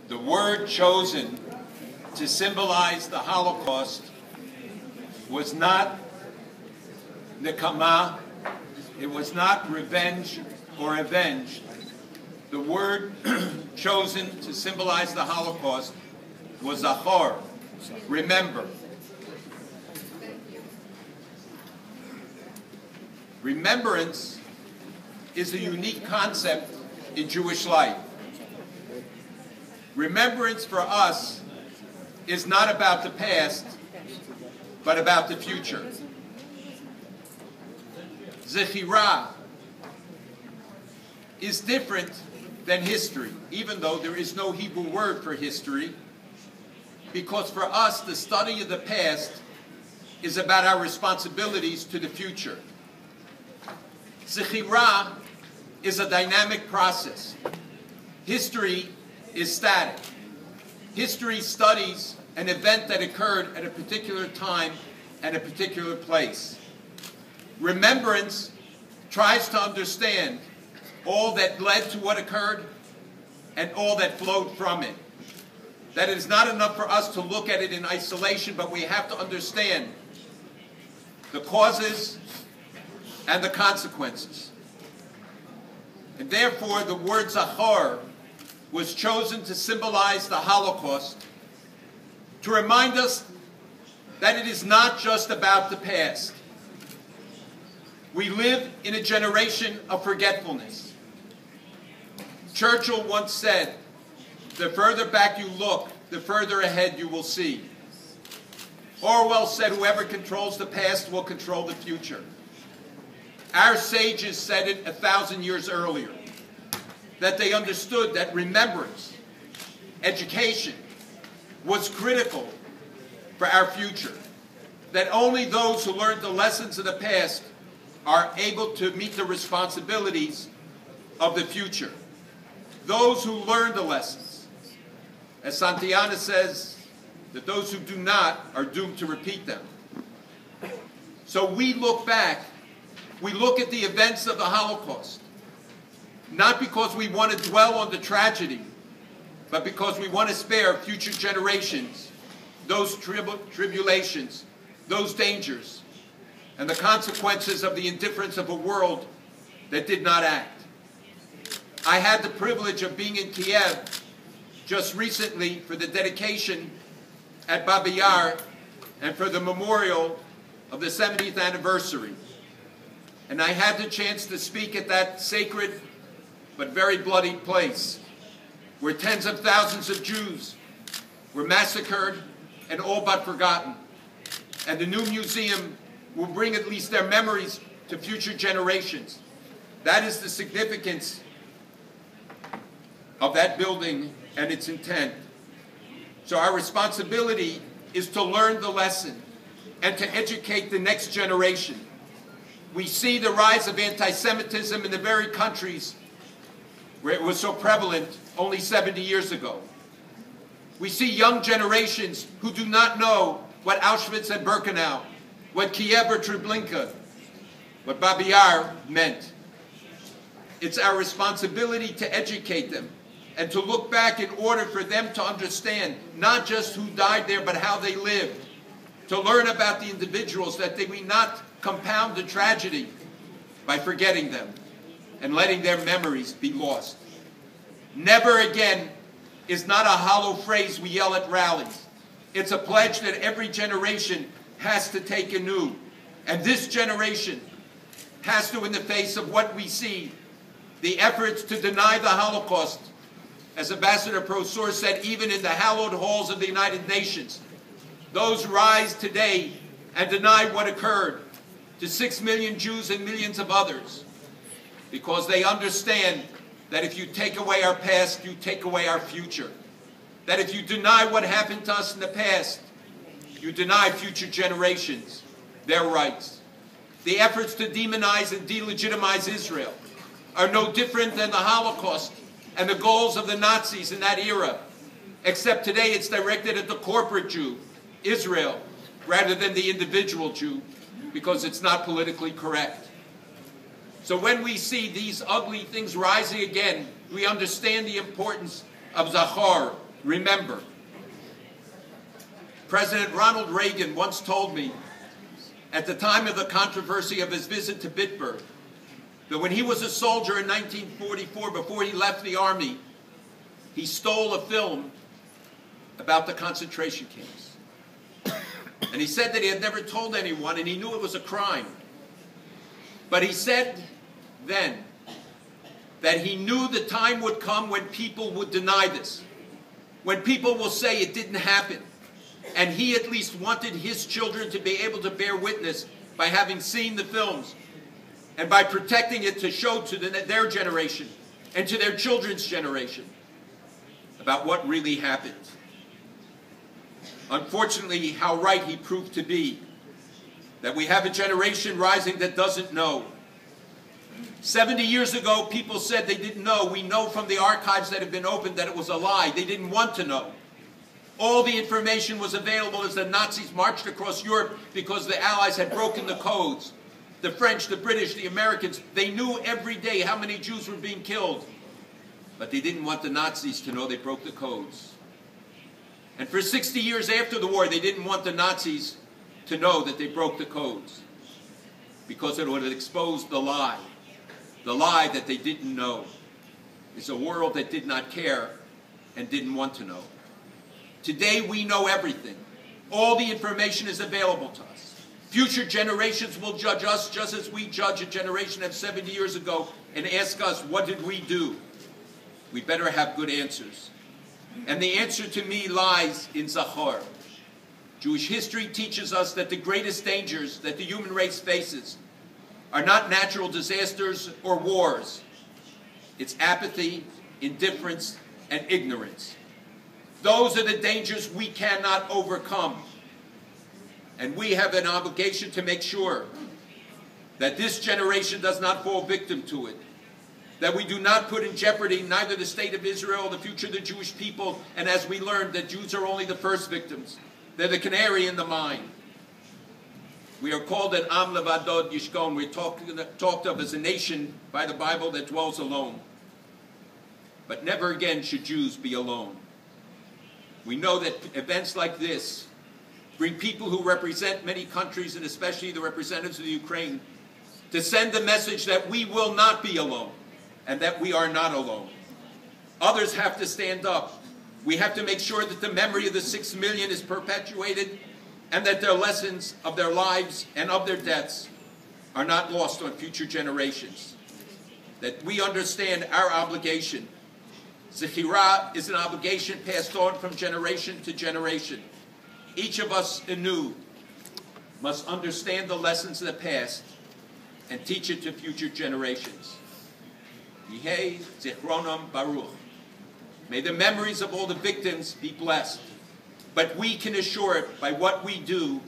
The word chosen to symbolize the Holocaust was not nekama, it was not revenge or avenged. The word chosen to symbolize the Holocaust was zachor, remember. Remembrance is a unique concept in Jewish life. Remembrance for us is not about the past, but about the future. Zechira is different than history, even though there is no Hebrew word for history, because for us the study of the past is about our responsibilities to the future. Zechira is a dynamic process. History is static. History studies an event that occurred at a particular time and a particular place. Remembrance tries to understand all that led to what occurred and all that flowed from it. That it is not enough for us to look at it in isolation, but we have to understand the causes and the consequences. And therefore, the word zachor was chosen to symbolize the Holocaust, to remind us that it is not just about the past. We live in a generation of forgetfulness. Churchill once said, "The further back you look, the further ahead you will see." Orwell said, "Whoever controls the past will control the future." Our sages said it 1,000 years earlier, that they understood that remembrance, education, was critical for our future, that only those who learned the lessons of the past are able to meet the responsibilities of the future. Those who learn the lessons, as Santayana says, that those who do not are doomed to repeat them. So we look back, we look at the events of the Holocaust, not because we want to dwell on the tragedy, but because we want to spare future generations those tribulations, those dangers, and the consequences of the indifference of a world that did not act. I had the privilege of being in Kiev just recently for the dedication at Babi Yar and for the memorial of the 70th anniversary. And I had the chance to speak at that sacred but very bloody place, where tens of thousands of Jews were massacred and all but forgotten. And the new museum will bring at least their memories to future generations. That is the significance of that building and its intent. So our responsibility is to learn the lesson and to educate the next generation. We see the rise of anti-Semitism in the very countries where it was so prevalent only 70 years ago. We see young generations who do not know what Auschwitz and Birkenau, what Kiev or Treblinka, what Babi Yar meant. It's our responsibility to educate them and to look back in order for them to understand not just who died there, but how they lived. To learn about the individuals, that they may not compound the tragedy by forgetting them and letting their memories be lost. Never again is not a hollow phrase we yell at rallies. It's a pledge that every generation has to take anew. And this generation has to, in the face of what we see, the efforts to deny the Holocaust, as Ambassador Prosor said, even in the hallowed halls of the United Nations, those rise today and deny what occurred to 6 million Jews and millions of others, because they understand that if you take away our past, you take away our future. That if you deny what happened to us in the past, you deny future generations their rights. The efforts to demonize and delegitimize Israel are no different than the Holocaust and the goals of the Nazis in that era, except today it's directed at the corporate Jew, Israel, rather than the individual Jew, because it's not politically correct. So when we see these ugly things rising again, we understand the importance of zachor, remember. President Ronald Reagan once told me, at the time of the controversy of his visit to Bitburg, that when he was a soldier in 1944, before he left the army, he stole a film about the concentration camps. And he said that he had never told anyone, and he knew it was a crime. But he said then that he knew the time would come when people would deny this, when people will say it didn't happen. And he at least wanted his children to be able to bear witness by having seen the films and by protecting it to show to their generation and to their children's generation about what really happened. Unfortunately, how right he proved to be, that we have a generation rising that doesn't know. 70 years ago, people said they didn't know. We know from the archives that have been opened that it was a lie. They didn't want to know. All the information was available as the Nazis marched across Europe because the Allies had broken the codes. The French, the British, the Americans, they knew every day how many Jews were being killed. But they didn't want the Nazis to know they broke the codes. And for 60 years after the war, they didn't want the Nazis to know that they broke the codes, because it would have exposed the lie that they didn't know. It's a world that did not care and didn't want to know. Today we know everything. All the information is available to us. Future generations will judge us just as we judge a generation of 70 years ago and ask us, what did we do? We better have good answers. And the answer to me lies in Zachor. Jewish history teaches us that the greatest dangers that the human race faces are not natural disasters or wars. It's apathy, indifference, and ignorance. Those are the dangers we cannot overcome. And we have an obligation to make sure that this generation does not fall victim to it, that we do not put in jeopardy neither the state of Israel or the future of the Jewish people, and as we learned, that Jews are only the first victims. They're the canary in the mine. We are called an Am Levadod Yishkon. We're talked of as a nation by the Bible that dwells alone. But never again should Jews be alone. We know that events like this bring people who represent many countries, and especially the representatives of the Ukraine, to send the message that we will not be alone and that we are not alone. Others have to stand up. We have to make sure that the memory of the 6 million is perpetuated and that their lessons of their lives and of their deaths are not lost on future generations. That we understand our obligation. Zechira is an obligation passed on from generation to generation. Each of us anew must understand the lessons of the past and teach it to future generations. Yehei Zichronam Baruch. May the memories of all the victims be blessed. But we can assure it by what we do,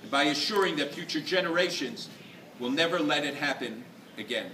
and by assuring that future generations will never let it happen again.